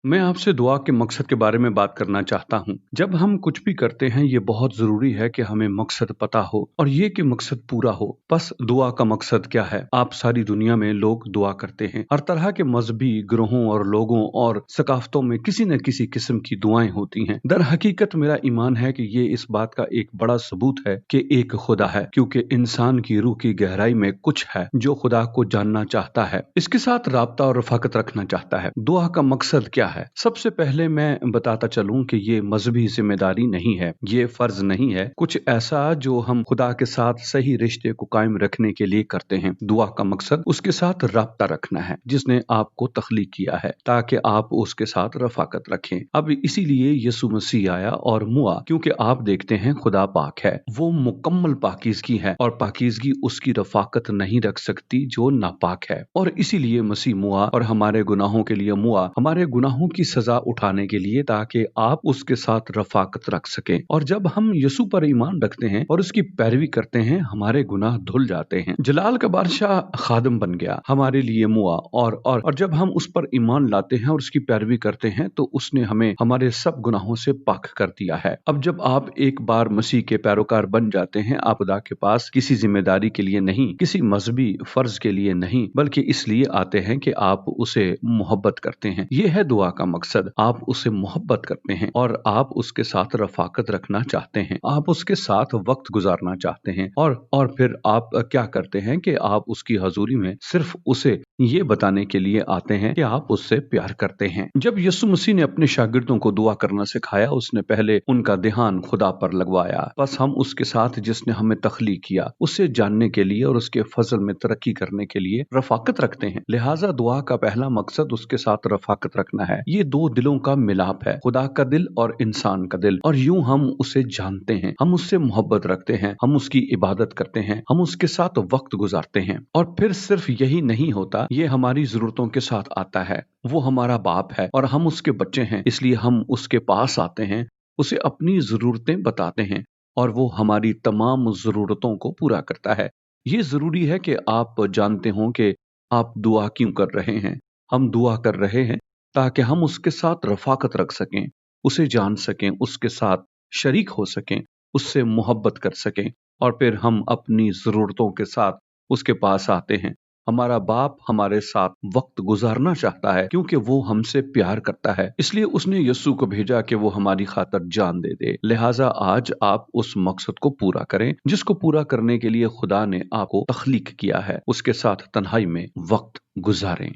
मैं आपसे दुआ के मकसद के बारे में बात करना चाहता हूँ। जब हम कुछ भी करते हैं ये बहुत ज़रूरी है कि हमें मकसद पता हो और ये कि मकसद पूरा हो। बस दुआ का मकसद क्या है? आप सारी दुनिया में लोग दुआ करते हैं। हर तरह के मजहबी ग्रोहों और लोगों और सकाफ़तों में किसी न किसी किस्म की दुआएं होती हैं। दर हकीकत मेरा ईमान है कि ये इस बात का एक बड़ा सबूत है कि एक खुदा है, क्योंकि इंसान की रूह की गहराई में कुछ है जो खुदा को जानना चाहता है, इसके साथ राब्ता और रफ़ाकत रखना चाहता है। दुआ का मकसद क्या है? सबसे पहले मैं बताता चलूं कि ये मजहबी जिम्मेदारी नहीं है, ये फर्ज नहीं है, कुछ ऐसा जो हम खुदा के साथ सही रिश्ते को कायम रखने के लिए करते हैं। दुआ का मकसद उसके साथ राब्ता रखना है जिसने आपको तख्लीक किया है, ताकि आप उसके साथ रफाकत रखें। अब इसीलिए यीशु मसीह आया और मुआ, क्योंकि आप देखते हैं खुदा पाक है, वो मुकम्मल पाकीज़गी है और पाकीज़गी उसकी रफाकत नहीं रख सकती जो नापाक है। और इसीलिए मसीह मुआ और हमारे गुनाहों के लिए मुआ, हमारे गुनाहों की सजा उठाने के लिए, ताकि आप उसके साथ रफाकत रख सकें। और जब हम यीशु पर ईमान रखते हैं और उसकी पैरवी करते हैं, हमारे गुनाह धुल जाते हैं। जलाल का बादशाह खादम बन गया हमारे लिए मुआ, और जब हम उस पर ईमान लाते हैं और उसकी पैरवी करते हैं तो उसने हमें हमारे सब गुनाहों से पाक कर दिया है। अब जब आप एक बार मसीह के पैरोकार बन जाते हैं, आप खुदा के पास किसी जिम्मेदारी के लिए नहीं, किसी मजहबी फर्ज के लिए नहीं, बल्कि इसलिए आते हैं कि आप उसे मोहब्बत करते हैं। ये है दुआ का मकसद। आप उससे मोहब्बत करते हैं और आप उसके साथ रफाकत रखना चाहते हैं, आप उसके साथ वक्त गुजारना चाहते हैं, और फिर आप क्या करते हैं कि आप उसकी हजूरी में सिर्फ उसे ये बताने के लिए आते हैं कि आप उससे प्यार करते हैं। जब यीशु मसीह ने अपने शागिर्दों को दुआ करना सिखाया, उसने पहले उनका ध्यान खुदा पर लगवाया। बस हम उसके साथ जिसने हमें तख्लीक किया उसे जानने के लिए और उसके फजल में तरक्की करने के लिए रफाकत रखते हैं। लिहाजा दुआ का पहला मकसद उसके साथ रफाकत रखना है। ये दो दिलों का मिलाप है, खुदा का दिल और इंसान का दिल, और यूं हम उसे जानते हैं, हम उससे मोहब्बत रखते हैं, हम उसकी इबादत करते हैं, हम उसके साथ वक्त गुजारते हैं। और फिर सिर्फ यही नहीं होता, ये हमारी जरूरतों के साथ आता है। वो हमारा बाप है और हम उसके बच्चे हैं, इसलिए हम उसके पास आते हैं, उसे अपनी जरूरतें बताते हैं और वो हमारी तमाम जरूरतों को पूरा करता है। ये जरूरी है कि आप जानते हो कि आप दुआ क्यों कर रहे हैं। हम दुआ कर रहे हैं ताकि हम उसके साथ रफाकत रख सकें, उसे जान सकें, उसके साथ शरीक हो सकें, उससे मोहब्बत कर सकें, और फिर हम अपनी ज़रूरतों के साथ उसके पास आते हैं। हमारा बाप हमारे साथ वक्त गुजारना चाहता है क्योंकि वो हमसे प्यार करता है, इसलिए उसने यीशु को भेजा कि वो हमारी खातिर जान दे दे। लिहाजा आज आप उस मकसद को पूरा करें जिसको पूरा करने के लिए खुदा ने आपको तख्लीक किया है, उसके साथ तन्हाई में वक्त गुजारें।